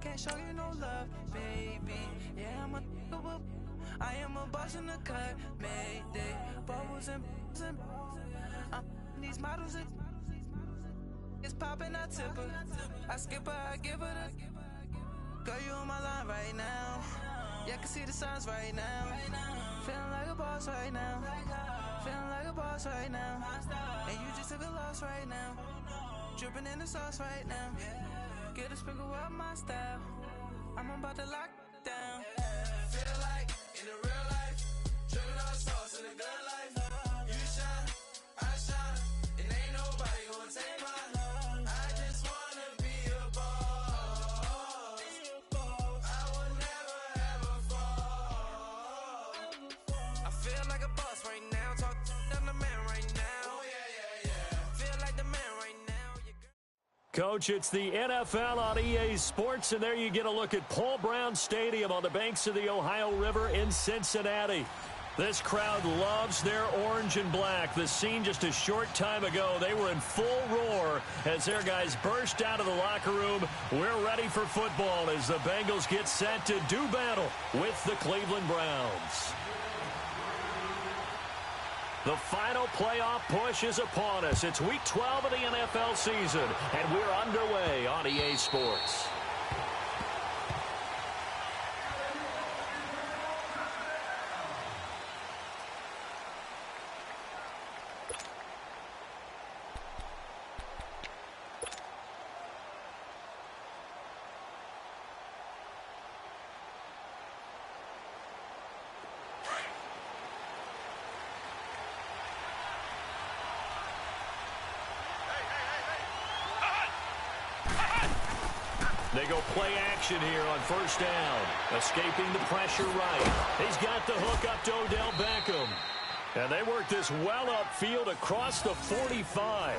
can't show you no love, baby. Yeah, I am a boss in the cut, Mayday. Bubbles and these models are it's popping, I tip her. I skip her, I give her the girl, you on my line right now. Yeah, I can see the signs right now. Feeling like a boss right now. Feeling like a boss right now. And you just took a loss right now. Dripping in the sauce right now. Get a sprinkle up my style. I'm about to lock down. Feel like in the real life, dripping on sauce in the good life. You shine, I shine, and ain't nobody gonna take mine. I just wanna be a boss. I will never ever fall. I feel like a boss right now. Talk to the man right now. Oh yeah. Feel like the man right now. Coach, it's the NFL on EA Sports, and there you get a look at Paul Brown Stadium on the banks of the Ohio River in Cincinnati. This crowd loves their orange and black. The scene just a short time ago, they were in full roar as their guys burst out of the locker room. We're ready for football as the Bengals get set to do battle with the Cleveland Browns. The final playoff push is upon us. It's week 12 of the NFL season, and we're underway on EA Sports. They go play action here on first down. Escaping the pressure right. He's got the hook up to Odell Beckham. And they work this well upfield across the 45.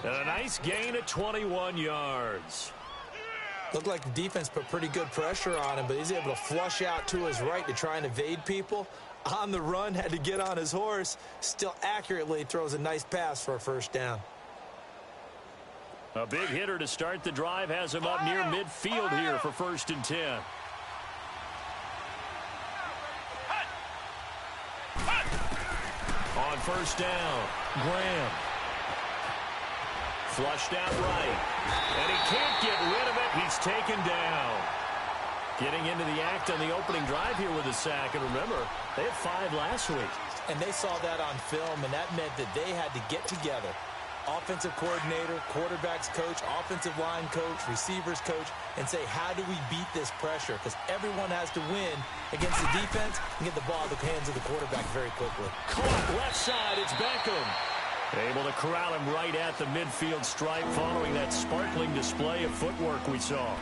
And a nice gain of 21 yards. Looked like the defense put pretty good pressure on him, but he's able to flush out to his right to try and evade people. On the run, had to get on his horse. Still accurately throws a nice pass for a first down. A big hitter to start the drive has him up near midfield here for 1st and 10. On first down, Graham. Flushed out right. And he can't get rid of it. He's taken down. Getting into the act on the opening drive here with a sack. And remember, they had 5 last week. And they saw that on film, and that meant that they had to get together. Offensive coordinator, quarterbacks coach, offensive line coach, receivers coach, and say, how do we beat this pressure? Because everyone has to win against the defense and get the ball in the hands of the quarterback very quickly. Caught left side, it's Beckham. Able to corral him right at the midfield stripe following that sparkling display of footwork we saw.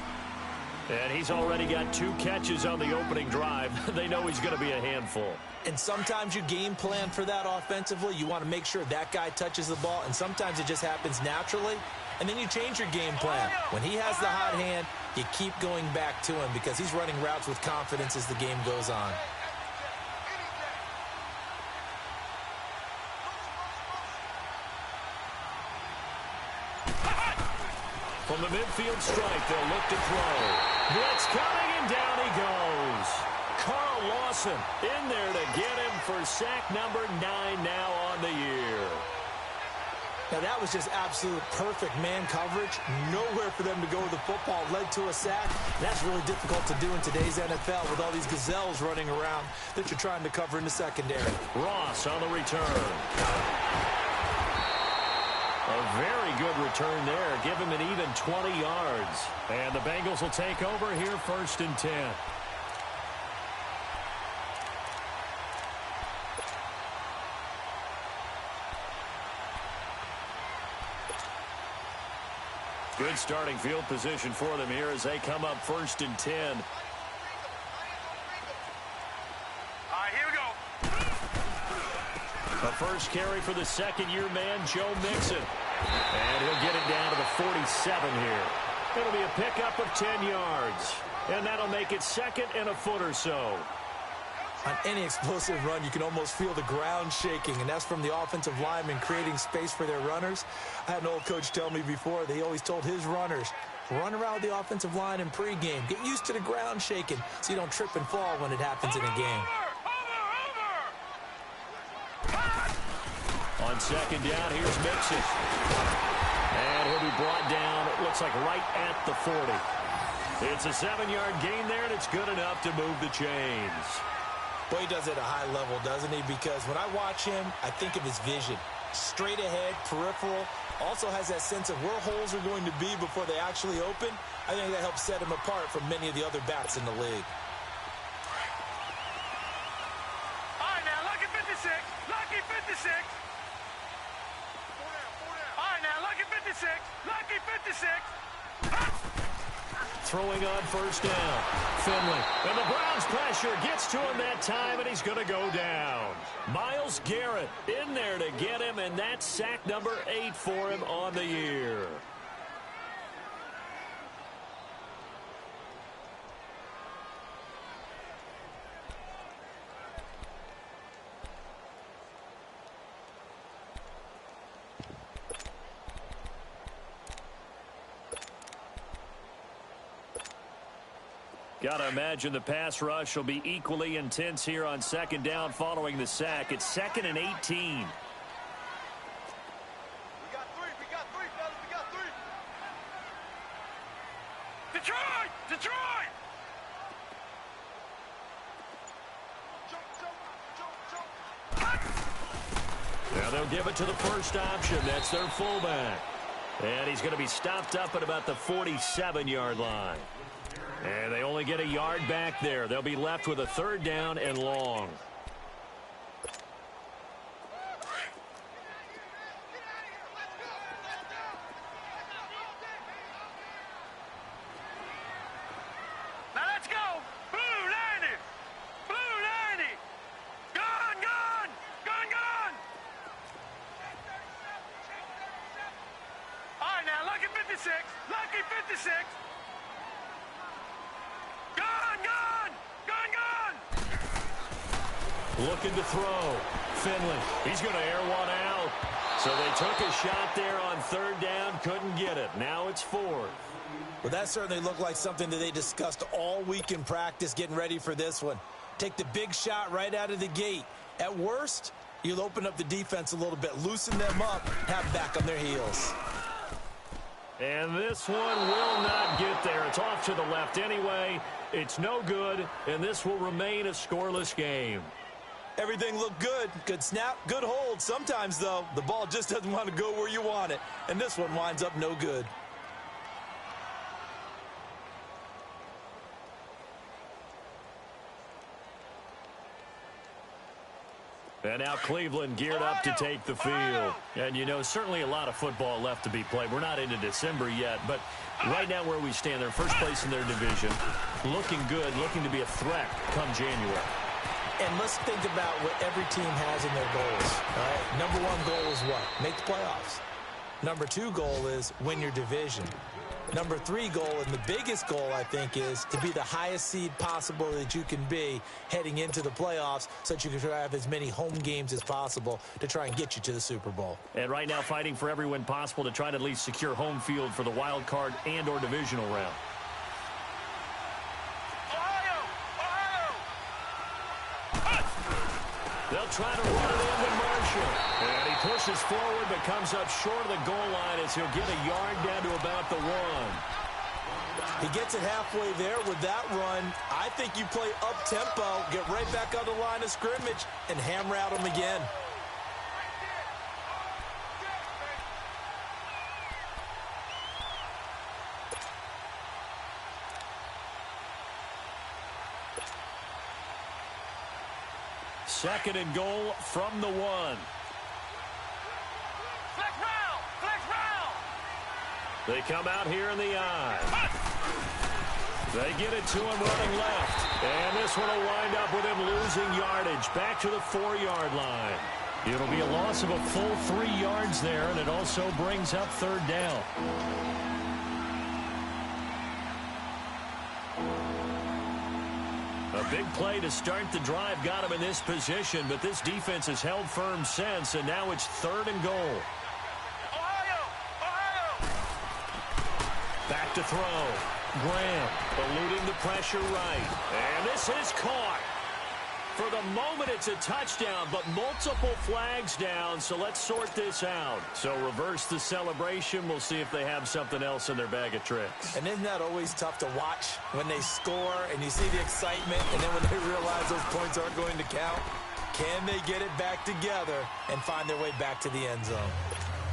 And he's already got 2 catches on the opening drive. They know he's going to be a handful. And sometimes you game plan for that offensively. You want to make sure that guy touches the ball, and sometimes it just happens naturally. And then you change your game plan. When he has the hot hand, you keep going back to him because he's running routes with confidence as the game goes on. From the midfield stripe, they'll look to throw. Blitz coming, and down he goes. Carl Lawson in there to get him for sack number 9 now on the year. Now that was just absolute perfect man coverage. Nowhere for them to go with the football. Led to a sack. That's really difficult to do in today's NFL with all these gazelles running around that you're trying to cover in the secondary. Ross on the return. A very good return there. Give him an even 20 yards. And the Bengals will take over here 1st and 10. Good starting field position for them here as they come up 1st and 10. All right, here we go. A first carry for the second-year man, Joe Mixon. And he'll get it down to the 47 here. It'll be a pickup of 10 yards. And that'll make it 2nd and a foot or so. On any explosive run, you can almost feel the ground shaking, and that's from the offensive linemen creating space for their runners. I had an old coach tell me before that he always told his runners, Run around the offensive line in pregame. Get used to the ground shaking so you don't trip and fall when it happens in a game. On second down, here's Mixon. And he'll be brought down, it looks like right at the 40. It's a 7-yard gain there, and it's good enough to move the chains. Boy, he does it at a high level, doesn't he? Because when I watch him, I think of his vision. Straight ahead, peripheral. Also has that sense of where holes are going to be before they actually open. I think that helps set him apart from many of the other backs in the league. All right, now, lucky 56. Lucky 56. All right, now, lucky 56. Lucky 56. Throwing on first down. Finley. And the Browns pressure gets to him that time, and he's going to go down. Myles Garrett in there to get him, and that's sack number 8 for him on the year. Got to imagine the pass rush will be equally intense here on second down following the sack. It's 2nd and 18. We got 3. We got 3, fellas. We got 3. Detroit! Detroit! Now they'll give it to the first option. That's their fullback. And he's going to be stopped up at about the 47-yard line. And they only get a yard back there. They'll be left with a 3rd down and long. Now let's go! Blue 90! Blue 90! Gone, gone! Gone, gone! All right, now, lucky 56! Lucky 56! Gone, gone! Gone, gone! Looking to throw. Finley. He's going to air one out. So they took a shot there on 3rd down. Couldn't get it. Now it's 4th. Well, that certainly looked like something that they discussed all week in practice getting ready for this one. Take the big shot right out of the gate. At worst, you'll open up the defense a little bit, loosen them up, have them back on their heels. And this one will not get there. It's off to the left anyway. It's no good, and this will remain a scoreless game. Everything looked good. Good snap, good hold. Sometimes, though, the ball just doesn't want to go where you want it. And this one winds up no good. And now Cleveland geared up to take the field. And, you know, certainly a lot of football left to be played. We're not into December yet, but right now where we stand, they're first place in their division. Looking good, looking to be a threat come January. And let's think about what every team has in their goals. All right? Number 1 goal is what? Make the playoffs. Number 2 goal is win your division. Number 3 goal, and the biggest goal, I think, is to be the highest seed possible that you can be heading into the playoffs so that you can have as many home games as possible to try and get you to the Super Bowl. And right now fighting for every win possible to try to at least secure home field for the wild card and or divisional round. They'll try to run it in with Marshall. And he pushes forward but comes up short of the goal line as he'll get a yard down to about the 1. He gets it halfway there with that run. I think you play up-tempo, get right back on the line of scrimmage, and hammer out him again. Second and goal from the 1. Flex round! Flex round! They come out here in the eye. They get it to him running left. And this one will wind up with him losing yardage back to the 4-yard line. It'll be a loss of a full 3 yards there, and it also brings up 3rd down. A big play to start the drive got him in this position, but this defense has held firm since, and now it's 3rd and goal. Ohio! Ohio! Back to throw. Graham eluding the pressure right. And this is caught. For the moment, it's a touchdown, but multiple flags down, so let's sort this out. So reverse the celebration. We'll see if they have something else in their bag of tricks. And isn't that always tough to watch when they score and you see the excitement, and then when they realize those points aren't going to count? Can they get it back together and find their way back to the end zone?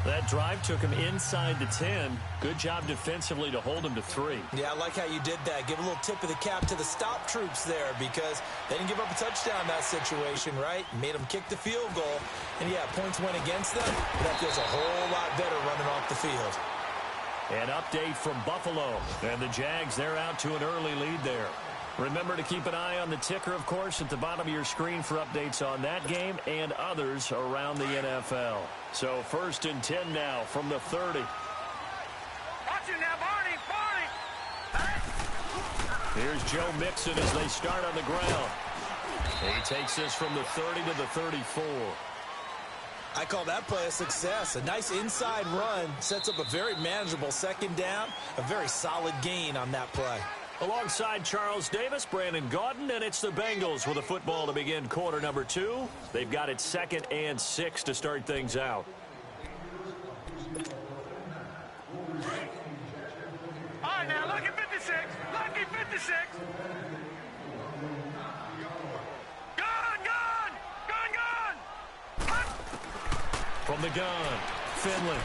That drive took him inside the 10. Good job defensively to hold him to 3. Yeah, I like how you did that. Give a little tip of the cap to the stop troops there because they didn't give up a touchdown in that situation, right? Made them kick the field goal. And, yeah, points went against them, but that feels a whole lot better running off the field. An update from Buffalo. And the Jags, they're out to an early lead there. Remember to keep an eye on the ticker, of course, at the bottom of your screen for updates on that game and others around the NFL. So 1st and 10 now from the 30. Watch it now, Barney, Barney. Here's Joe Mixon as they start on the ground. He takes this from the 30 to the 34. I call that play a success. A nice inside run sets up a very manageable second down, a very solid gain on that play. Alongside Charles Davis, Brandon Gaudin, and it's the Bengals with a football to begin quarter number 2. They've got it 2nd and 6 to start things out. All right, now, lucky 56. Lucky 56. Gun. From the gun, Finley.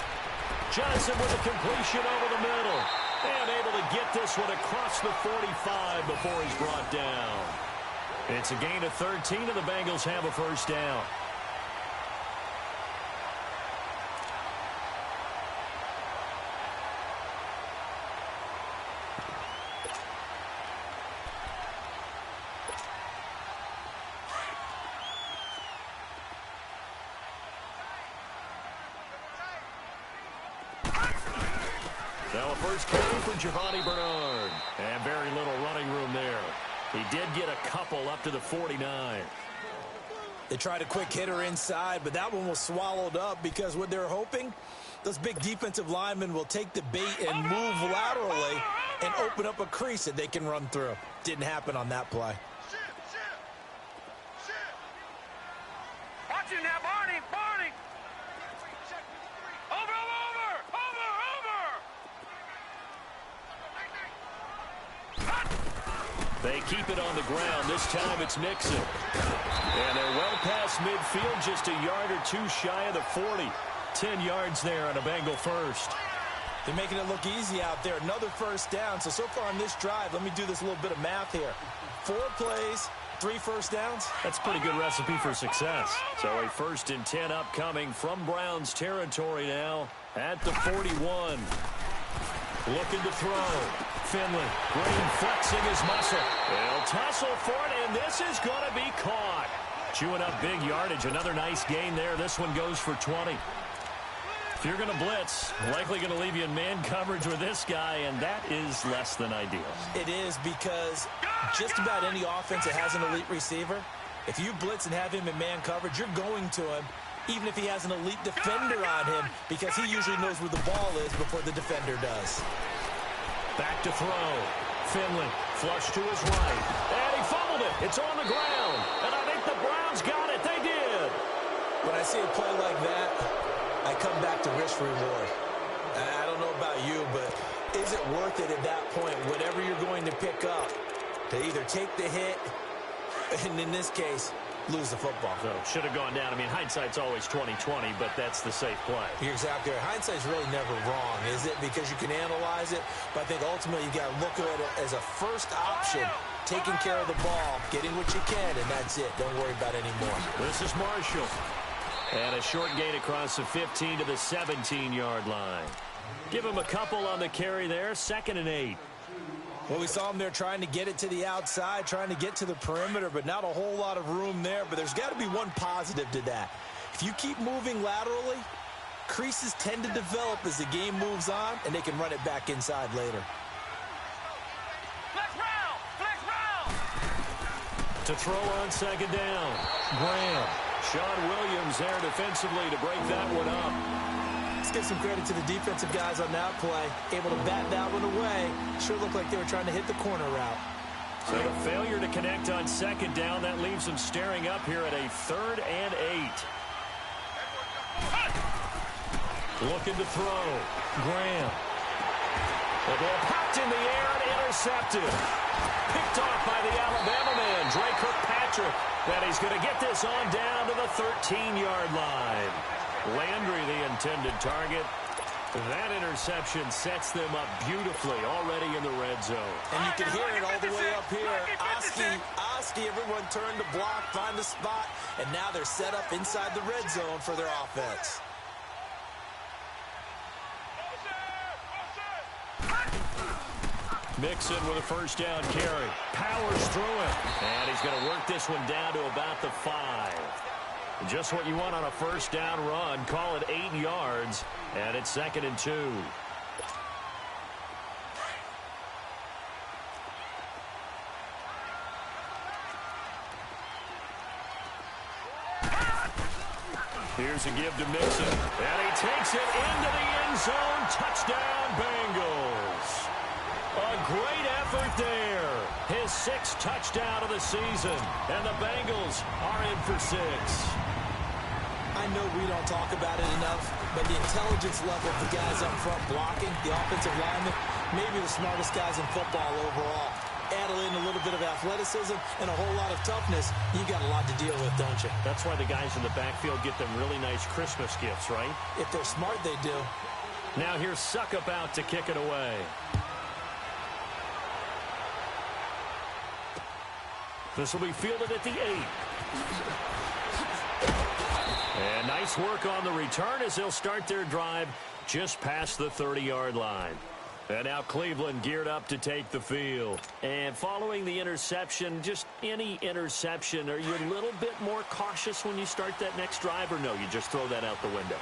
Johnson with a completion over the middle. And able to get this one across the 45 before he's brought down. It's a gain of 13, and the Bengals have a first down. Now a first carry for Giovanni Bernard. And very little running room there. He did get a couple up to the 49. They tried a quick hitter inside, but that one was swallowed up because what they're hoping, those big defensive linemen will take the bait and move laterally and open up a crease that they can run through. Didn't happen on that play. Watch it now, Barney, Barney. Over. They keep it on the ground. This time it's Mixon. And they're well past midfield, just a yard or two shy of the 40. 10 yards there on a Bengal first. They're making it look easy out there. Another first down. So far on this drive, let me do this little bit of math here. 4 plays, 3 first downs. That's a pretty good recipe for success. So a 1st and 10 upcoming from Browns territory now at the 41. Looking to throw. Finley, Green flexing his muscle. They'll tussle for it, and this is going to be caught. Chewing up big yardage. Another nice gain there. This one goes for 20. If you're going to blitz, likely going to leave you in man coverage with this guy, and that is less than ideal. It is because just about any offense that has an elite receiver, if you blitz and have him in man coverage, you're going to him, even if he has an elite defender on him, because he usually knows where the ball is before the defender does. Back to throw. Finley, flush to his right. And he fumbled it. It's on the ground. And I think the Browns got it. They did. When I see a play like that, I come back to risk reward. I don't know about you, but is it worth it at that point, whatever you're going to pick up, to either take the hit, and in this case, lose the football? So should have gone down. I mean, hindsight's always 20/20, but that's the safe play. You're exactly right. Hindsight's really never wrong, is it? Because you can analyze it, but I think ultimately you got to look at it as a first option, taking care of the ball, getting what you can, and that's it. Don't worry about any more. This is Marshall. And a short gain across the 15 to the 17-yard line. Give him a couple on the carry there. 2nd and 8. Well, we saw him there trying to get it to the outside, trying to get to the perimeter, but not a whole lot of room there. But there's got to be one positive to that. If you keep moving laterally, creases tend to develop as the game moves on, and they can run it back inside later. Flex round. To throw on 2nd down. Graham. Sean Williams there defensively to break that one up. Let's give some credit to the defensive guys on that play. Able to bat that one away. Sure looked like they were trying to hit the corner route. So the failure to connect on second down, that leaves them staring up here at a 3rd and 8. Looking to throw. Graham. The ball popped in the air and intercepted. Picked off by the Alabama man, Dre Kirkpatrick. And he's going to get this on down to the 13-yard line. Landry, the intended target. That interception sets them up beautifully already in the red zone. And you can hear it all the way up here. Oski, everyone turned to block, find a spot, and now they're set up inside the red zone for their offense. Mixon with a first down carry. Powers through it. And he's going to work this one down to about the 5. Just what you want on a first down run. Call it 8 yards. And it's 2nd and 2. Here's a give to Mixon. And he takes it into the end zone. Touchdown, Bengals. A great effort there. His 6th touchdown of the season. And the Bengals are in for 6. I know we don't talk about it enough, but the intelligence level of the guys up front blocking, the offensive linemen, maybe the smartest guys in football overall. Add in a little bit of athleticism and a whole lot of toughness, you got a lot to deal with, don't you? That's why the guys in the backfield get them really nice Christmas gifts, right? If they're smart, they do. Now here's Suckup out to kick it away. This will be fielded at the 8. And nice work on the return as they'll start their drive just past the 30-yard line. And now Cleveland geared up to take the field. And following the interception, just any interception, are you a little bit more cautious when you start that next drive, or no, you just throw that out the window?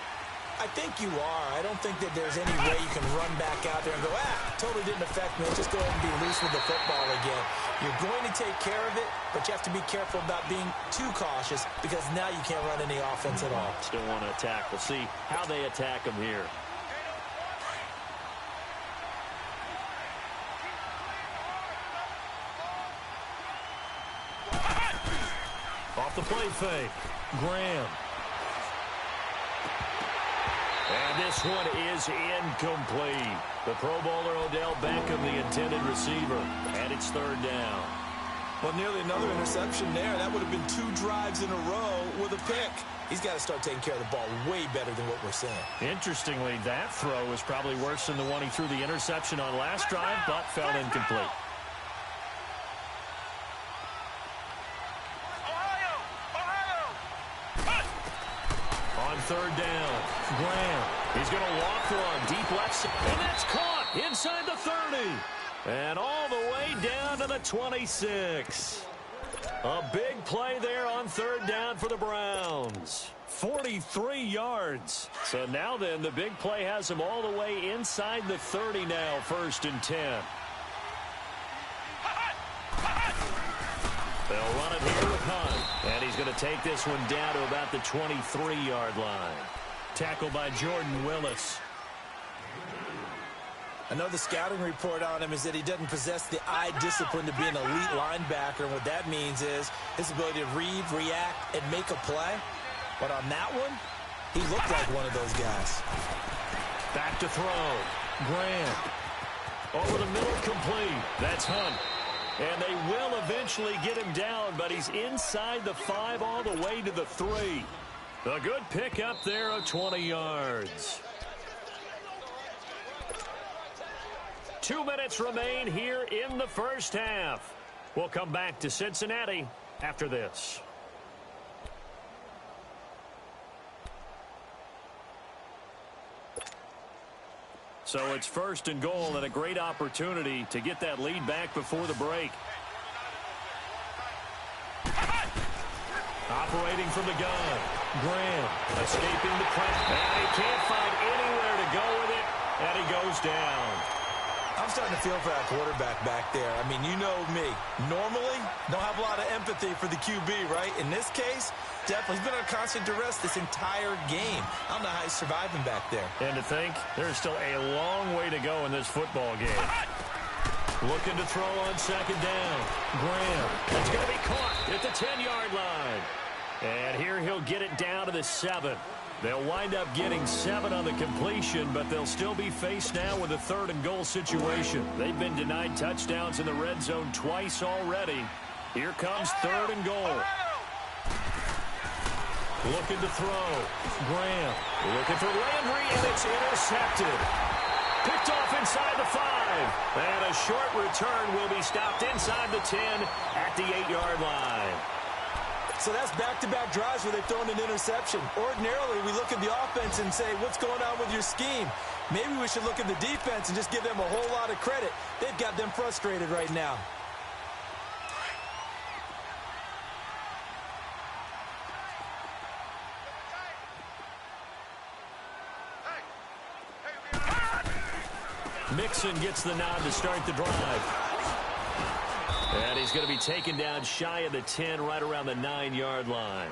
I think you are. I don't think that there's any way you can run back out there and go, totally didn't affect me. Just go ahead and be loose with the football again. You're going to take care of it, but you have to be careful about being too cautious because now you can't run any offense at all. Still want to attack. We'll see how they attack them here. Off the play fake. Graham. And this one is incomplete. The Pro Bowler Odell Beckham, the intended receiver. And it's 3rd down. Well, nearly another interception there. That would have been 2 drives in a row with a pick. He's got to start taking care of the ball way better than what we're seeing. Interestingly, that throw was probably worse than the one he threw the interception on last drive, but fell incomplete. On 3rd down, Graham. He's going to walk one deep left side, and that's caught inside the 30. And all the way down to the 26. A big play there on 3rd down for the Browns. 43 yards. So now then, the big play has them all the way inside the 30 now, 1st and 10. They'll run it here with Hunt. And he's going to take this one down to about the 23-yard line. Tackled by Jordan Willis. I know the scouting report on him is that he doesn't possess the eye discipline to be an elite linebacker. And what that means is his ability to read, react, and make a play. But on that one, he looked like one of those guys. Back to throw. Graham. Over the middle, complete. That's Hunt. And they will eventually get him down, but he's inside the 5 all the way to the 3. A good pick up there of 20 yards. 2 minutes remain here in the first half. We'll come back to Cincinnati after this. So it's 1st and goal and a great opportunity to get that lead back before the break. Operating from the gun. Graham escaping the pressure. And he can't find anywhere to go with it. And he goes down. I'm starting to feel for that quarterback back there. I mean, you know me. Normally, don't have a lot of empathy for the QB, right? In this case, definitely. He's been under constant duress this entire game. I don't know how he's surviving back there. And to think, there's still a long way to go in this football game. Looking to throw on second down. Graham. It's going to be caught at the 10-yard line. And here he'll get it down to the 7. They'll wind up getting 7 on the completion, but they'll still be faced now with a 3rd and goal situation. They've been denied touchdowns in the red zone twice already. Here comes 3rd and goal. Looking to throw. Graham looking for Landry, and it's intercepted. Picked off inside the 5. And a short return will be stopped inside the 10 at the 8-yard line. So that's back-to-back drives where they've thrown an interception. Ordinarily, we look at the offense and say, what's going on with your scheme? Maybe we should look at the defense and just give them a whole lot of credit. They've got them frustrated right now. Mixon gets the nod to start the drive. And he's going to be taken down shy of the 10, right around the 9-yard line.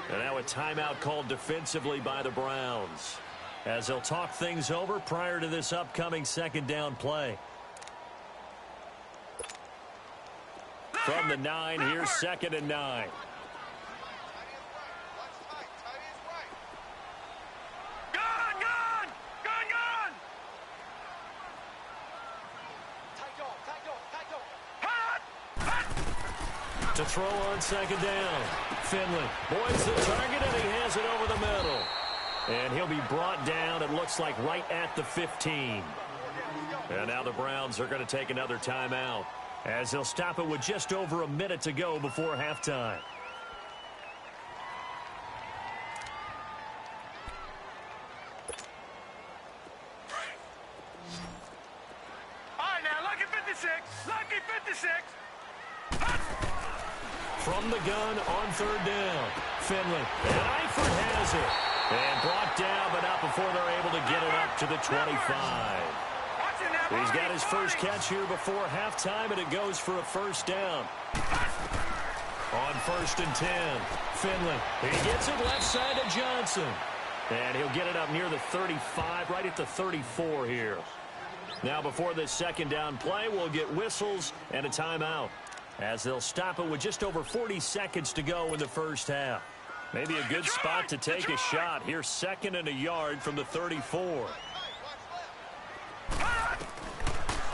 And now a timeout called defensively by the Browns, as they'll talk things over prior to this upcoming second down play. From the 9, here's 2nd and 9. To throw on second down. Finley boys the target, and he has it over the middle. And he'll be brought down, it looks like, right at the 15. And now the Browns are going to take another timeout, as they'll stop it with just over a minute to go before halftime. All right, now, lucky 56. Lucky 56. From the gun on 3rd down. Finley. And Eifert has it. And brought down, but not before they're able to get it up to the 25. He's got his first catch here before halftime, and it goes for a first down. On 1st and 10. Finley. He gets it left side to Johnson. And he'll get it up near the 35, right at the 34 here. Now before this second down play, we'll get whistles and a timeout, as they'll stop it with just over 40 seconds to go in the first half. Maybe a good spot to take a shot. Here's 2nd and a yard from the 34.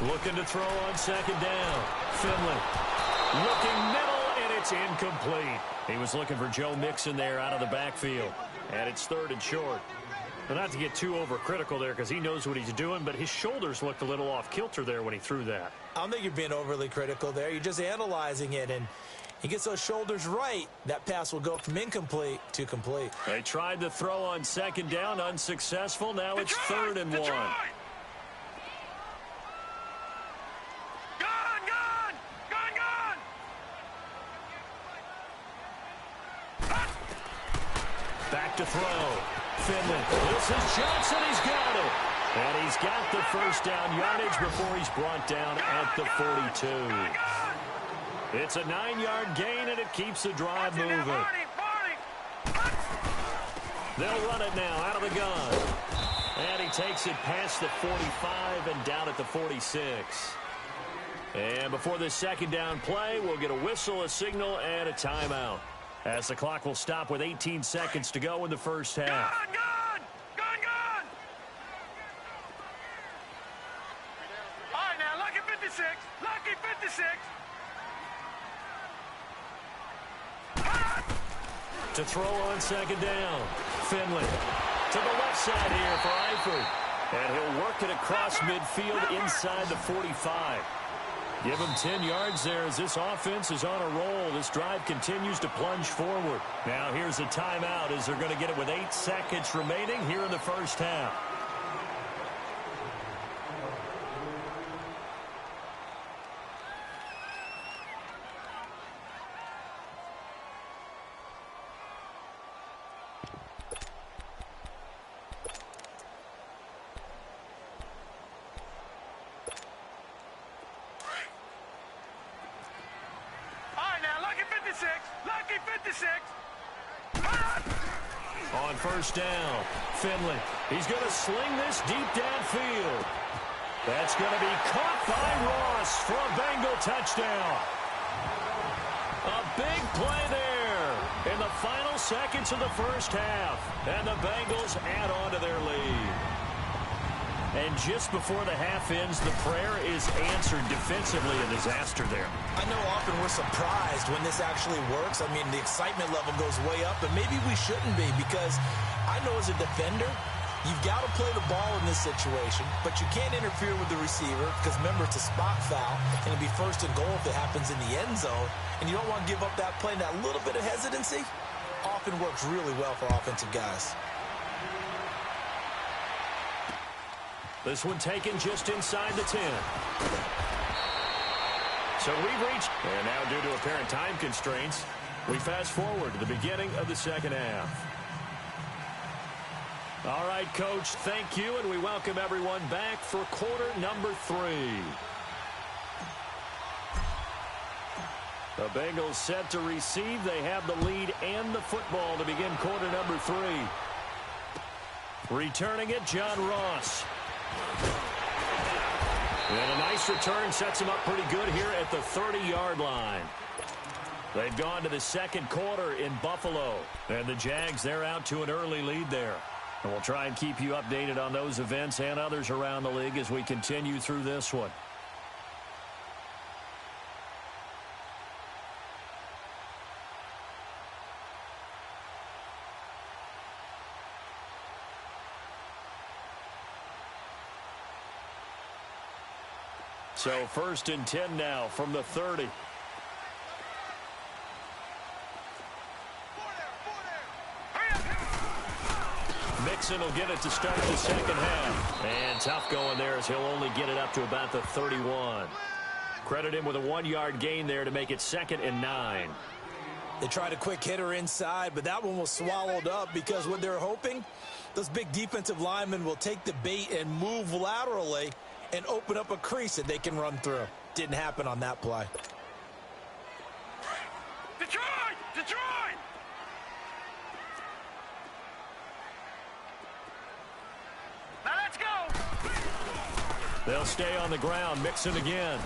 Looking to throw on second down. Finley looking middle, and it's incomplete. He was looking for Joe Mixon there out of the backfield. And it's 3rd and short. Well, not to get too overcritical there, because he knows what he's doing, but his shoulders looked a little off kilter there when he threw that. I don't think you're being overly critical there. You're just analyzing it, and he gets those shoulders right. That pass will go from incomplete to complete. They tried to throw on second down, unsuccessful. Now it's 3rd and 1. Back to throw. Finley. This is Johnson. He's got it. And he's got the first down yardage before he's brought down at the 42. It's a 9-yard gain, and it keeps the drive moving. They'll run it now out of the gun. And he takes it past the 45 and down at the 46. And before this second down play, we'll get a whistle, a signal, and a timeout, as the clock will stop with 18 seconds to go in the first half. All right, now, lucky 56. Lucky 56. To throw on second down. Finley to the left side here for Eifert. And he'll work it across midfield inside the 45. Give him 10 yards there as this offense is on a roll. This drive continues to plunge forward. Now here's a timeout as they're going to get it with 8 seconds remaining here in the first half. Lucky 56. On first down, Finley. He's going to sling this deep downfield. That's going to be caught by Ross for a Bengal touchdown. A big play there in the final seconds of the first half. And the Bengals add on to their lead. And just before the half ends, the prayer is answered defensively. A disaster there. I know often we're surprised when this actually works. I mean, the excitement level goes way up, but maybe we shouldn't be, because I know as a defender, you've got to play the ball in this situation, but you can't interfere with the receiver because, remember, it's a spot foul, and it'll be first and goal if it happens in the end zone, and you don't want to give up that play. And that little bit of hesitancy often works really well for offensive guys. This one taken just inside the 10. So we've reached, and now due to apparent time constraints, we fast forward to the beginning of the second half. All right, Coach, thank you, and we welcome everyone back for quarter number 3. The Bengals set to receive. They have the lead and the football to begin quarter number 3. Returning it, John Ross. And a nice return sets him up pretty good here at the 30-yard line. They've gone to the second quarter in Buffalo. And the Jags, they're out to an early lead there. And we'll try and keep you updated on those events and others around the league as we continue through this one. So first and 10 now from the 30. Mixon will get it to start the second half. And tough going there as he'll only get it up to about the 31. Credit him with a 1-yard gain there to make it 2nd and 9. They tried a quick hitter inside, but that one was swallowed up because what they're hoping, those big defensive linemen will take the bait and move laterally and open up a crease that they can run through. Didn't happen on that play. Detroit! Detroit! Now let's go! They'll stay on the ground. Mixon again.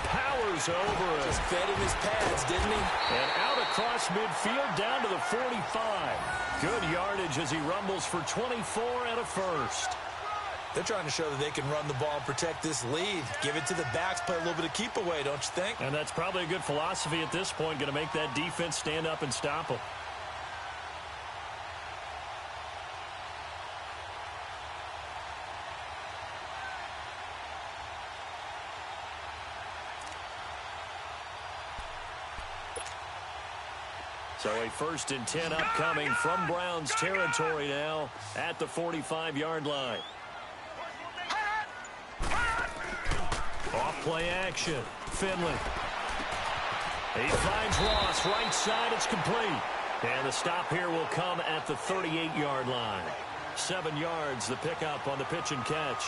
Powers over it. Just fed him his pads, didn't he? And out across midfield down to the 45. Good yardage as he rumbles for 24 and a first. They're trying to show that they can run the ball and protect this lead. Give it to the backs, play a little bit of keep away, don't you think? And that's probably a good philosophy at this point, going to make that defense stand up and stop them. So a first and 10 upcoming from Browns territory now at the 45-yard line. Off play action. Finley. He finds Ross. Right side. It's complete. And the stop here will come at the 38-yard line. 7 yards, the pickup on the pitch and catch.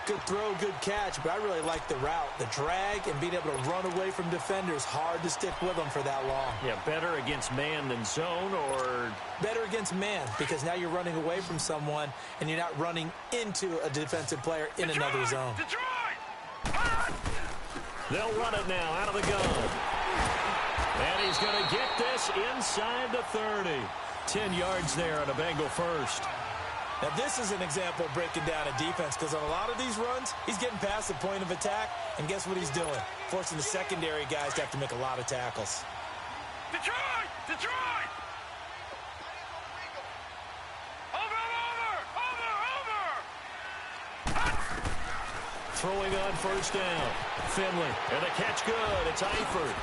Good throw, good catch, but I really like the route. The drag and being able to run away from defenders. Hard to stick with them for that long. Yeah, better against man than zone, or? Better against man, because now you're running away from someone and you're not running into a defensive player in another zone. Detroit! They'll run it now out of the gun. And he's going to get this inside the 30. 10 yards there on a Bengal first. Now, this is an example of breaking down a defense, because on a lot of these runs, he's getting past the point of attack, and guess what he's doing? Forcing the secondary guys to have to make a lot of tackles. Detroit! Detroit! Over! Throwing on first down. Finley. And the catch good. It's Eifert.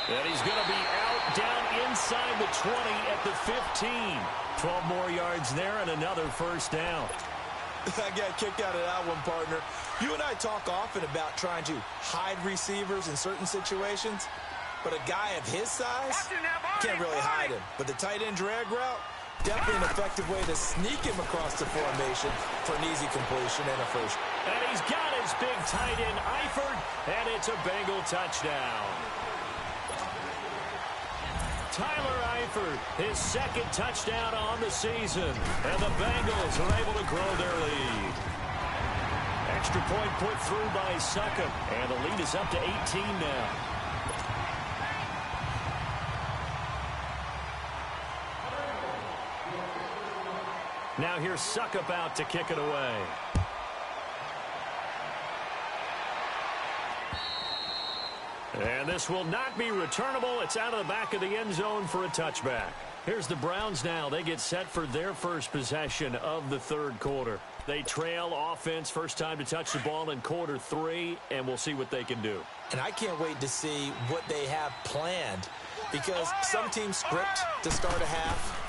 And he's going to be out down inside the 20 at the 15. 12 more yards there and another first down. I got kicked out of that one, partner. You and I talk often about trying to hide receivers in certain situations, but a guy of his size can't really hide him. But the tight end drag route, definitely an effective way to sneak him across the formation for an easy completion and a first. And he's got his big tight end, Eifert, and it's a Bengal touchdown. Tyler Eifert, his second touchdown on the season. And the Bengals are able to grow their lead. Extra point put through by Succop. And the lead is up to 18 now. Now here's Succop out to kick it away. And this will not be returnable. It's out of the back of the end zone for a touchback. Here's the Browns now. They get set for their first possession of the third quarter. They trail offense, first time to touch the ball in quarter 3, and we'll see what they can do. And I can't wait to see what they have planned, because some teams script to start a half.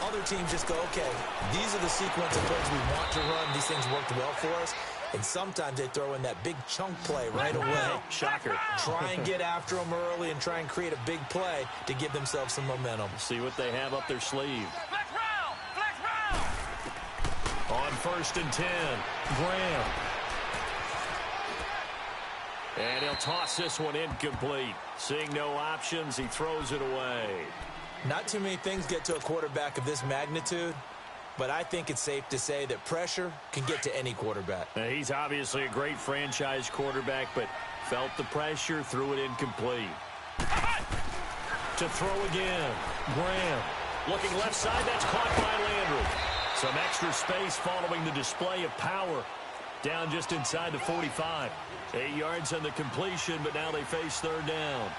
Other teams just go, okay, these are the sequence of plays we want to run. These things worked well for us. And sometimes they throw in that big chunk play right away. Shocker. Try and get after them early and try and create a big play to give themselves some momentum. See what they have up their sleeve. Flex round! Flex round! On 1st and 10, Graham. And he'll toss this one incomplete. Seeing no options, he throws it away. Not too many things get to a quarterback of this magnitude, but I think it's safe to say that pressure can get to any quarterback. Now, he's obviously a great franchise quarterback, but felt the pressure, threw it incomplete. To throw again, Graham. Looking left side, that's caught by Landry. Some extra space following the display of power. Down just inside the 45. 8 yards on the completion, but now they face third down.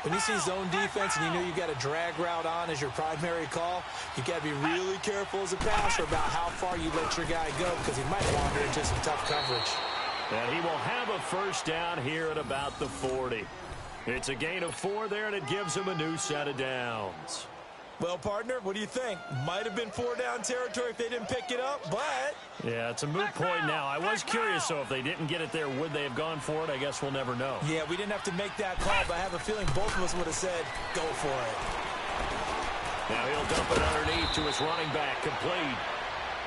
When you see zone defense and you know you got a drag route on as your primary call, you got to be really careful as a passer about how far you let your guy go, because he might wander into some tough coverage. And he will have a first down here at about the 40. It's a gain of 4 there, and it gives him a new set of downs. Well, partner, what do you think? Might have been 4-down territory if they didn't pick it up, but... Yeah, it's a moot point now. I was curious, so if they didn't get it there, would they have gone for it? I guess we'll never know. Yeah, we didn't have to make that call, but I have a feeling both of us would have said, go for it. Now he'll dump it underneath to his running back, complete.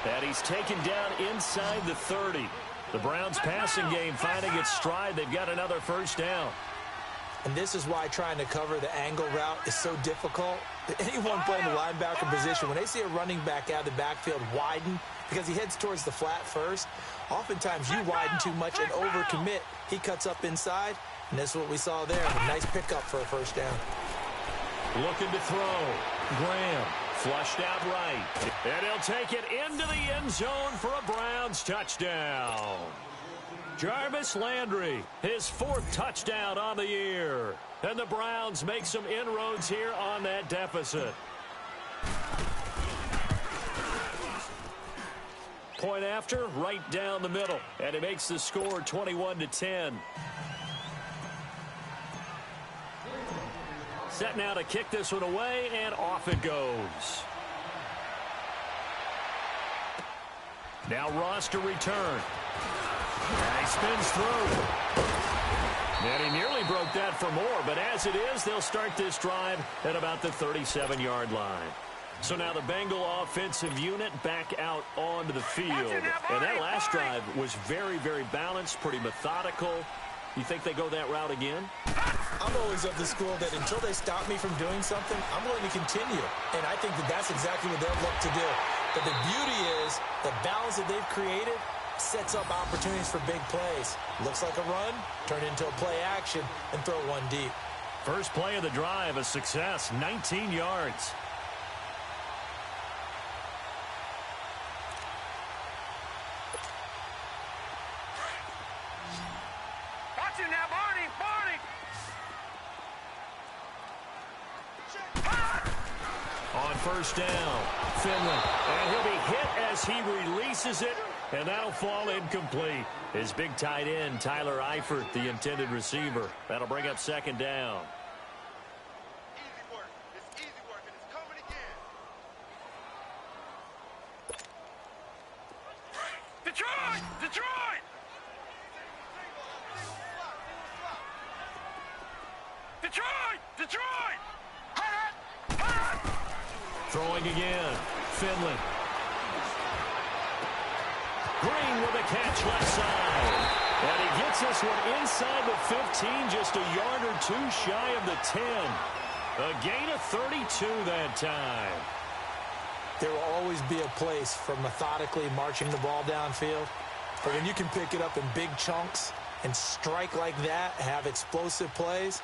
And he's taken down inside the 30. The Browns passing game finding its stride. They've got another first down. And this is why trying to cover the angle route is so difficult. Anyone playing the linebacker position, when they see a running back out of the backfield widen, because he heads towards the flat first, oftentimes you widen too much and overcommit. He cuts up inside, and that's what we saw there. A nice pickup for a first down. Looking to throw. Graham flushed out right. And he'll take it into the end zone for a Browns touchdown. Jarvis Landry, his 4th touchdown on the year. And the Browns make some inroads here on that deficit. Point after, right down the middle. And it makes the score 21-10. Set now to kick this one away, and off it goes. Now Ross to return. And he spins through. And he nearly broke that for more, but as it is, they'll start this drive at about the 37-yard line. So now the Bengal offensive unit back out onto the field. And that last drive was very, very balanced, pretty methodical. You think they go that route again? I'm always of the school that until they stop me from doing something, I'm going to continue. And I think that that's exactly what they'll look to do. But the beauty is the balance that they've created sets up opportunities for big plays. Looks like a run, turn into a play action, and throw one deep. First play of the drive, a success, 19 yards. Watch it now, Barney! Barney! On first down, Finley. And he'll be hit as he releases it, and that'll fall incomplete. His big tight end, Tyler Eifert, the intended receiver. That'll bring up second down. Easy work. It's easy work, and it's coming again. Detroit! Detroit! Detroit! Detroit! Throwing again, Finley. Green with a catch left side. And he gets this one inside the 15, just a yard or two shy of the 10. A gain of 32 that time. There will always be a place for methodically marching the ball downfield. But when you can pick it up in big chunks and strike like that, have explosive plays,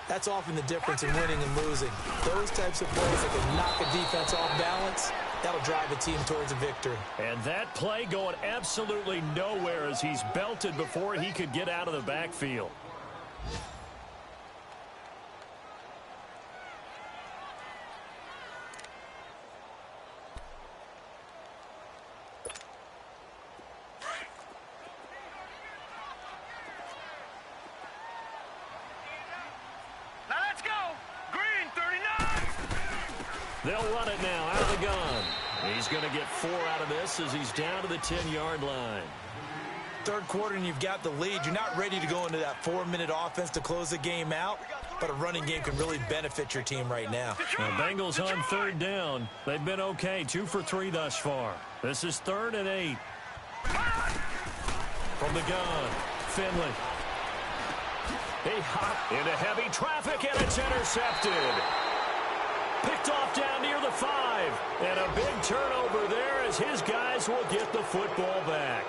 that's often the difference in winning and losing. Those types of plays that can knock a defense off balance, that'll drive a team towards a victory. And that play going absolutely nowhere as he's belted before he could get out of the backfield. They'll run it now out of the gun. He's going to get 4 out of this as he's down to the 10-yard line. Third quarter and you've got the lead. You're not ready to go into that 4-minute offense to close the game out, but a running game can really benefit your team right now. The Bengals on third down. They've been okay, 2 for 3 thus far. This is 3rd and 8. From the gun, Finley. He hopped into heavy traffic, and it's intercepted. Picked off down near the 5. And a big turnover there as his guys will get the football back.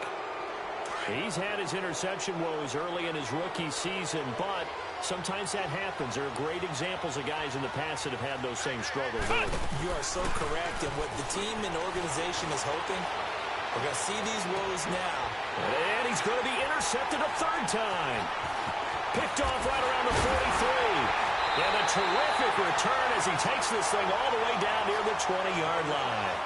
He's had his interception woes early in his rookie season, but sometimes that happens. There are great examples of guys in the past that have had those same struggles. You are so correct. And what the team and organization is hoping, we're going to see these woes now. And he's going to be intercepted a 3rd time. Picked off right around the 43. And a terrific return as he takes this thing all the way down near the 20-yard line.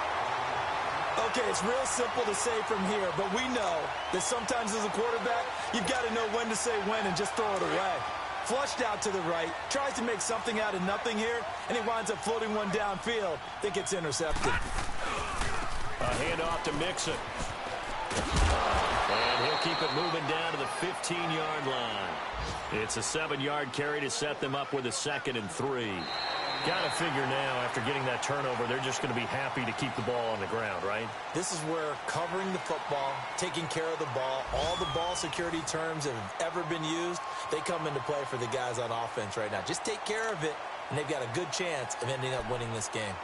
Okay, it's real simple to say from here, but we know that sometimes as a quarterback, you've got to know when to say when and just throw it away. Flushed out to the right, tries to make something out of nothing here, and he winds up floating one downfield that gets intercepted. A handoff to Mixon. And he'll keep it moving down to the 15-yard line. It's a 7-yard carry to set them up with a 2nd and 3. Got to figure now, after getting that turnover, they're just going to be happy to keep the ball on the ground, right? This is where covering the football, taking care of the ball, all the ball security terms that have ever been used, they come into play for the guys on offense right now. Just take care of it, and they've got a good chance of ending up winning this game.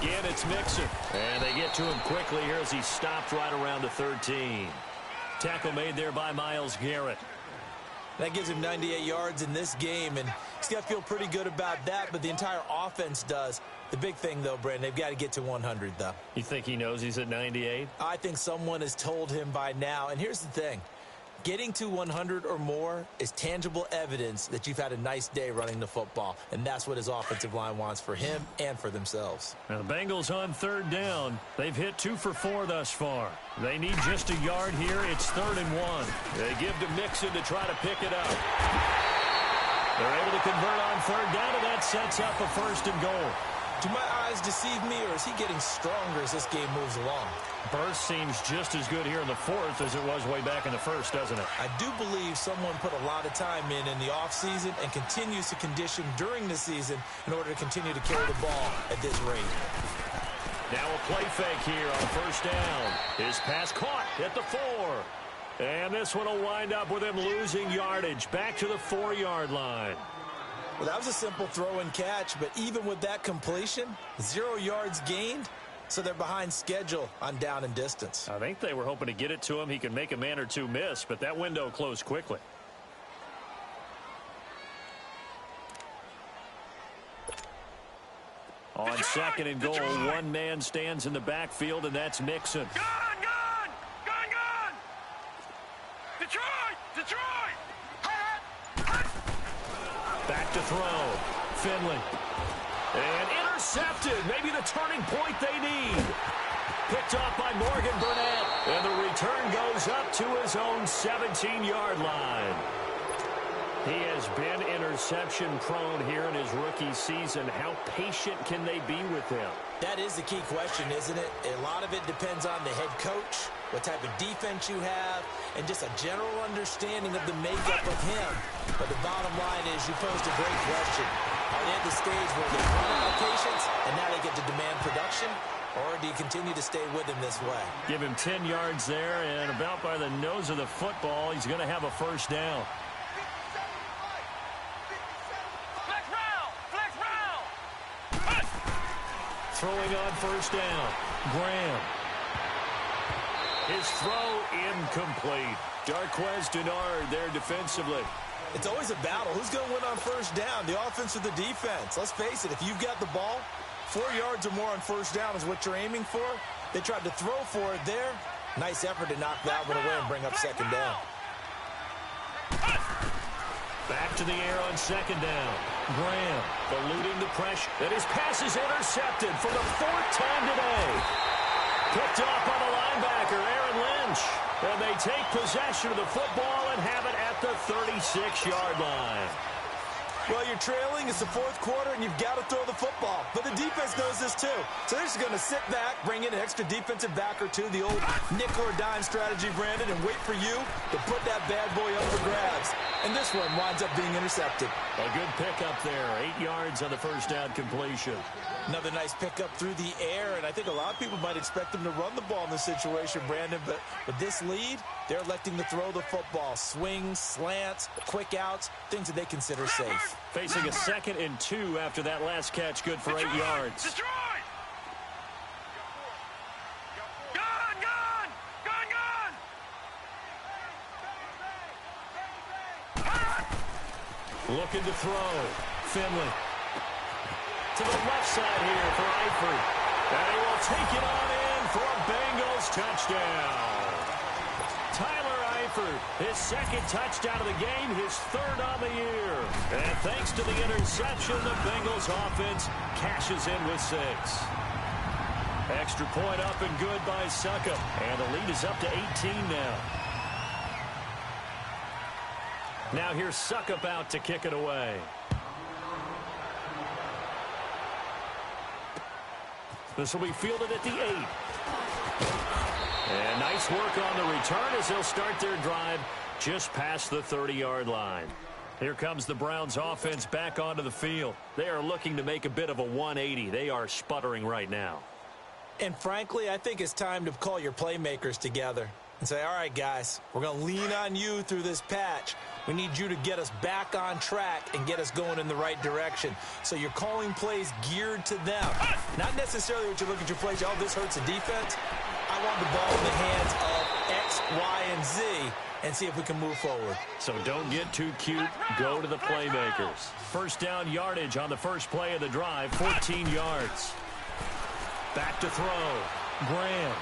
Again, it's Mixon. And they get to him quickly here as he stopped right around the 13. Tackle made there by Myles Garrett. That gives him 98 yards in this game, and he's got to feel pretty good about that, but the entire offense does. The big thing, though, Brandon, they've got to get to 100, though. You think he knows he's at 98? I think someone has told him by now, and here's the thing. Getting to 100 or more is tangible evidence that you've had a nice day running the football, and that's what his offensive line wants for him and for themselves. Now the Bengals on third down. They've hit 2 for 4 thus far. They need just a yard here. It's 3rd and 1. They give to Mixon to try to pick it up. They're able to convert on third down, and that sets up a 1st and goal. Do my eyes deceive me, or is he getting stronger as this game moves along? Burst seems just as good here in the 4th as it was way back in the 1st, doesn't it? I do believe someone put a lot of time in the offseason and continues to condition during the season in order to continue to carry the ball at this rate. Now a play fake here on 1st down. His pass caught at the 4. And this one will wind up with him losing yardage back to the 4-yard line. Well, that was a simple throw and catch, but even with that completion, 0 yards gained, so they're behind schedule on down and distance. I think they were hoping to get it to him. He could make a man or two miss, but that window closed quickly. On 2nd and goal, one man stands in the backfield, and that's Mixon. Gone! Detroit! Back to throw. Finley. And intercepted. Maybe the turning point they need. Picked off by Morgan Burnett. And the return goes up to his own 17-yard line. He has been interception-prone here in his rookie season. How patient can they be with him? That is the key question, isn't it? A lot of it depends on the head coach, what type of defense you have, and just a general understanding of the makeup of him. But the bottom line is you posed a great question. Are they at the stage where they run out of patience and now they get to demand production? Or do you continue to stay with him this way? Give him 10 yards there, and about by the nose of the football, he's going to have a first down. Flex round! Flex round! Throwing on first down, Graham. His throw incomplete. Darqueze Dennard there defensively. It's always a battle. Who's going to win on first down, the offense or the defense? Let's face it, if you've got the ball, 4 yards or more on first down is what you're aiming for. They tried to throw for it there. Nice effort to knock that one away and bring up second down. Back to the air on second down. Graham eluding the pressure. And his pass is intercepted for the 4th time today. Picked off by the linebacker, Aaron Lynch. And they take possession of the football and have it at the 36-yard line. Well, you're trailing. It's the 4th quarter, and you've got to throw the football. But the defense knows this, too. So they're just going to sit back, bring in an extra defensive back or two, the old nickel or dime strategy, Brandon, and wait for you to put that bad boy up for grabs. And this one winds up being intercepted. A good pickup there. 8 yards on the first down completion. Another nice pickup through the air, and I think a lot of people might expect them to run the ball in this situation, Brandon, but with this lead, they're electing to throw the football. Swings, slants, quick outs, things that they consider safe. Facing a 2nd and 2 after that last catch, good for 8 yards. Destroy! Gun! Gun! Gun! Gun! Looking to throw. Finley. To the left side here for Eifert. And he will take it on in for a Bengals touchdown. Tyler Eifert, his 2nd touchdown of the game, his 3rd on the year. And thanks to the interception, the Bengals offense cashes in with 6. Extra point up and good by Succop. And the lead is up to 18 now. Now here's Succop out to kick it away. This will be fielded at the 8. And nice work on the return as they'll start their drive just past the 30-yard line. Here comes the Browns offense back onto the field. They are looking to make a bit of a 180. They are sputtering right now. And frankly, I think it's time to call your playmakers together and say, all right, guys, we're going to lean on you through this patch. We need you to get us back on track and get us going in the right direction. So you're calling plays geared to them. Not necessarily what you look at your plays, oh, this hurts the defense. I want the ball in the hands of X, Y, and Z and see if we can move forward. So don't get too cute. Go to the playmakers. First down yardage on the first play of the drive, 14 yards. Back to throw. Graham.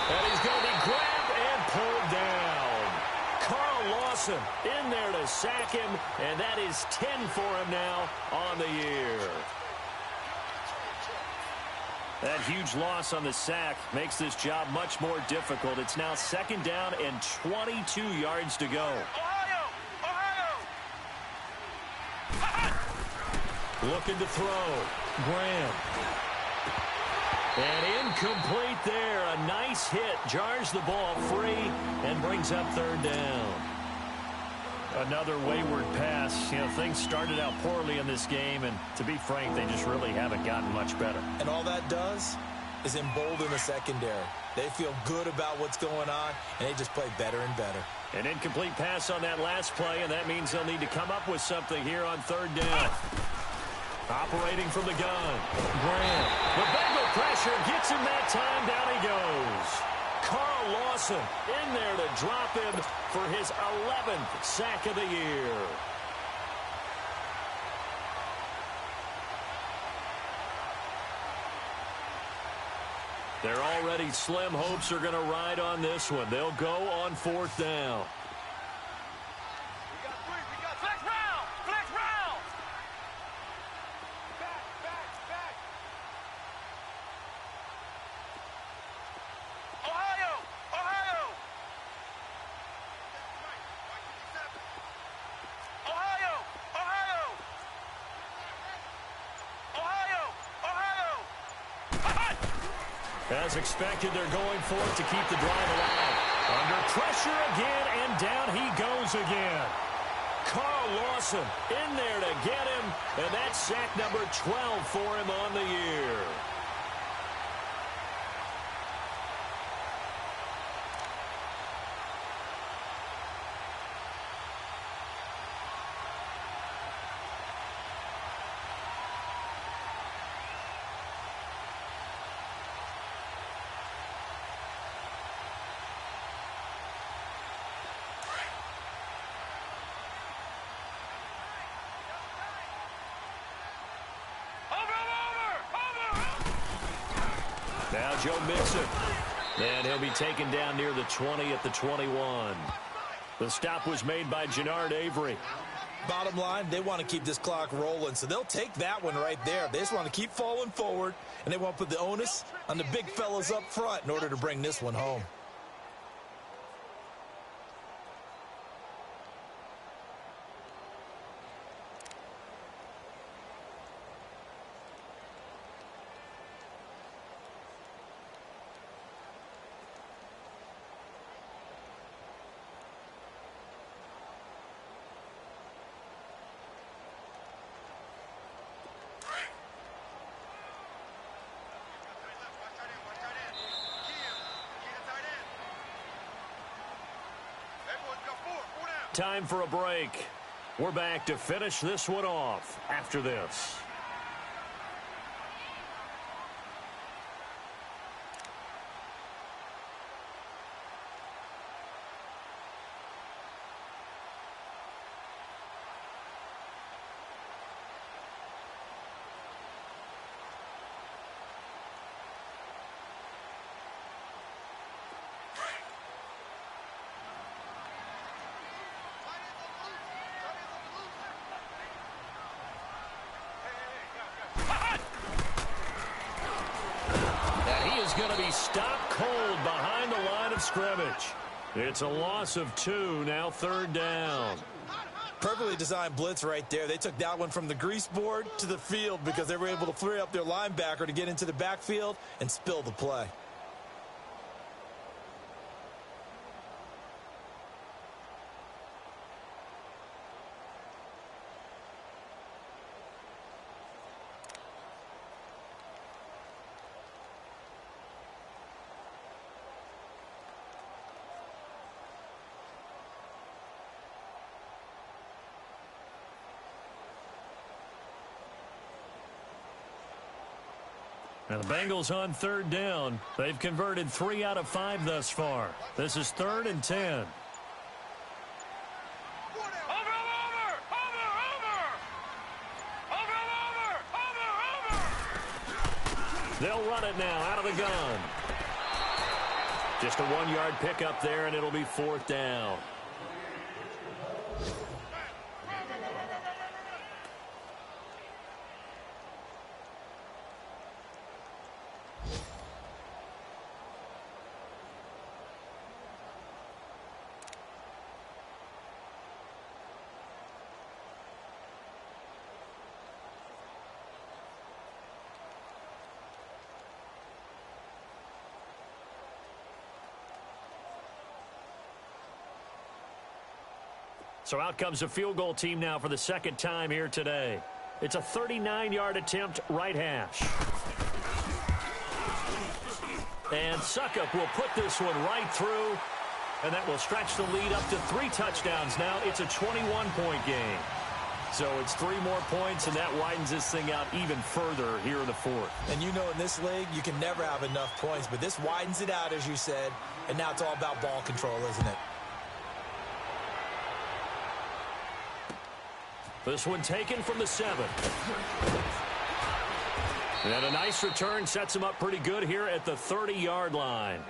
And he's going to be grabbed and pulled down. Carl Lawson in there to sack him, and that is 10 for him now on the year. That huge loss on the sack makes this job much more difficult. It's now 2nd down and 22 yards to go. Ohio! Ohio! Looking to throw. Graham. And incomplete there. A nice hit. Jars the ball free and brings up 3rd down. Another wayward pass. You know, things started out poorly in this game, and to be frank, they just really haven't gotten much better. And all that does is embolden the secondary. They feel good about what's going on, and they just play better and better. An incomplete pass on that last play, and that means they'll need to come up with something here on 3rd down. Operating from the gun. Graham. The Bengal pressure gets him that time. Down he goes. Carl Lawson in there to drop him for his 11th sack of the year. Their already slim hopes are going to ride on this one. They'll go on 4th down. Flex round! Flex round! Ohio! Ohio! Ohio! Ohio! Ohio! Ohio! As expected, they're going for it to keep the drive alive. Under pressure again, and down he goes again. Carl Lawson in there to get him, and that's sack number 12 for him on the year. Now Joe Mixon. And he'll be taken down near the 20 at the 21. The stop was made by Genard Avery. Bottom line, they want to keep this clock rolling, so they'll take that one right there. They just want to keep falling forward, and they want to put the onus on the big fellas up front in order to bring this one home. Time for a break. We're back to finish this one off after this. Going to be stopped cold behind the line of scrimmage. It's a loss of 2, now 3rd down. Perfectly designed blitz right there. They took that one from the grease board to the field because they were able to free up their linebacker to get into the backfield and spill the play. And the Bengals on 3rd down. They've converted 3 out of 5 thus far. This is 3rd and 10. They'll run it now out of the gun. Just a 1-yard pickup there, and it'll be 4th down. So out comes a field goal team now for the 2nd time here today. It's a 39-yard attempt, right hash. And Succop will put this one right through, and that will stretch the lead up to 3 touchdowns. Now it's a 21-point game. So it's 3 more points, and that widens this thing out even further here in the 4th. And you know in this league, you can never have enough points, but this widens it out, as you said, and now it's all about ball control, isn't it? This one taken from the 7. And a nice return sets him up pretty good here at the 30-yard line.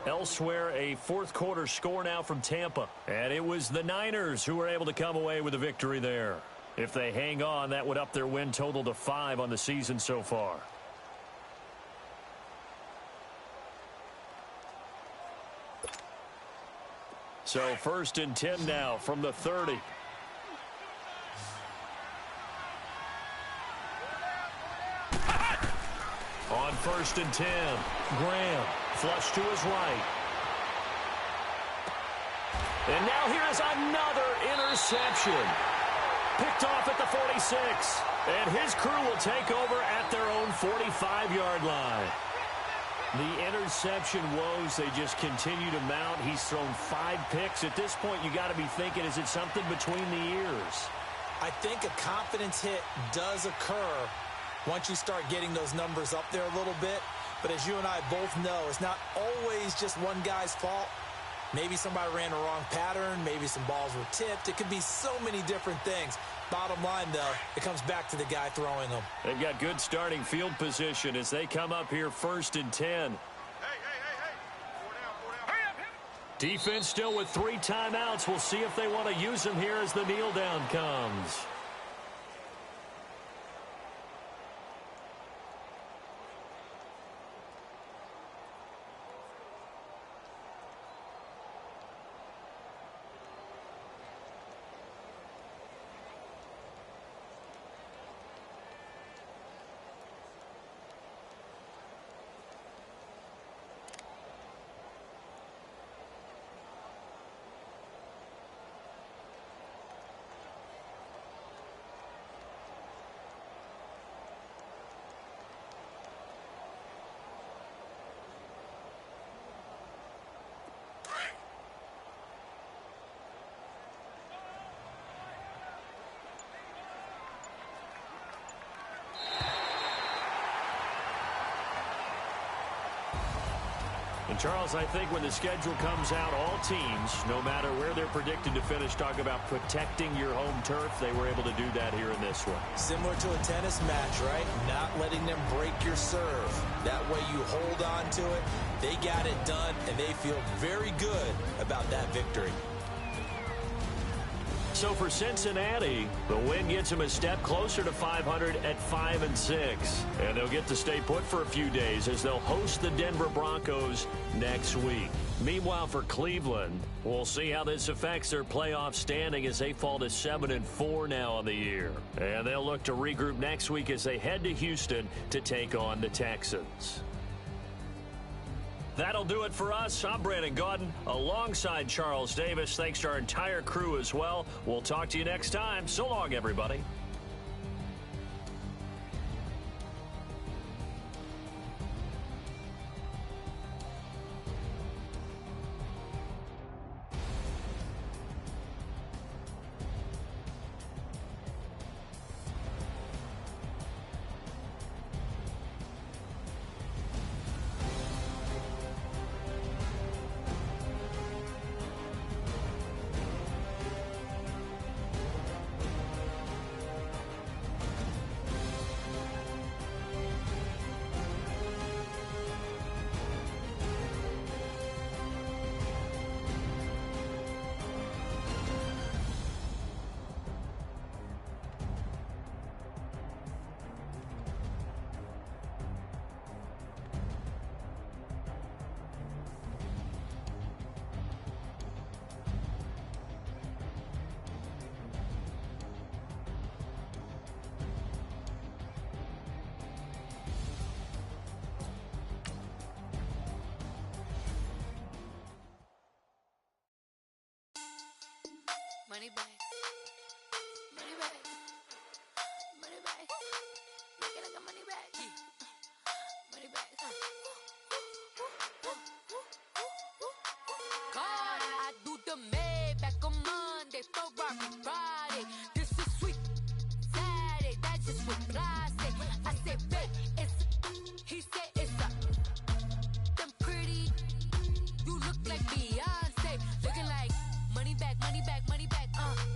Elsewhere, a 4th quarter score now from Tampa. And it was the Niners who were able to come away with a victory there. If they hang on, that would up their win total to 5 on the season so far. So 1st and 10 now from the 30. On 1st and 10, Graham flush to his right. And now here is another interception. Picked off at the 46. And his crew will take over at their own 45-yard line. The interception woes, they just continue to mount. He's thrown 5 picks. At this point, you got to be thinking, is it something between the ears? I think a confidence hit does occur once you start getting those numbers up there a little bit. But as you and I both know, it's not always just one guy's fault. Maybe somebody ran the wrong pattern. Maybe some balls were tipped. It could be so many different things. Bottom line, though, it comes back to the guy throwing them. They've got good starting field position as they come up here 1st and 10. Hey. 4 down. Defense still with 3 timeouts. We'll see if they want to use them here as the kneel down comes. And Charles, I think when the schedule comes out, all teams, no matter where they're predicted to finish, talk about protecting your home turf. They were able to do that here in this one. Similar to a tennis match, right? Not letting them break your serve. That way you hold on to it. They got it done, and they feel very good about that victory. So for Cincinnati, the win gets them a step closer to 500 at 5-6. And they'll get to stay put for a few days as they'll host the Denver Broncos next week. Meanwhile, for Cleveland, we'll see how this affects their playoff standing as they fall to 7-4 now on the year. And they'll look to regroup next week as they head to Houston to take on the Texans. That'll do it for us. I'm Brandon Gaudin alongside Charles Davis. Thanks to our entire crew as well. We'll talk to you next time. So long, everybody. Money back. Money back. Money back. Make it like a money back. Money back. God, I do the Maybach on Monday, Ferrari Friday. This is sweet Saturday. That's just what I say. I say, babe, it's. He said it's a. Them pretty. You look like Beyonce. Looking like money back, money back, money back.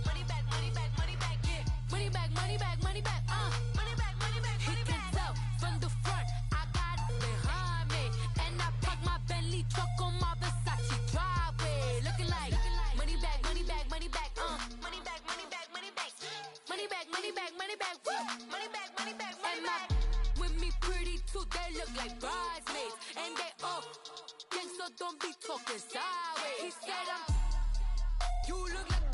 Money back, money back, money back, yeah. Money back, money back, money back, money back, money back, money back. He can tell from the front, I got it behind me. And I park my Bentley truck on my Versace driveway. Looking like money back, money back, money back, money back, money back, money back. Money back, money back, money back, money back, money back, money back. With me pretty too, they look like bridesmaids. And they all gang, so don't be talking sideways. He said you look like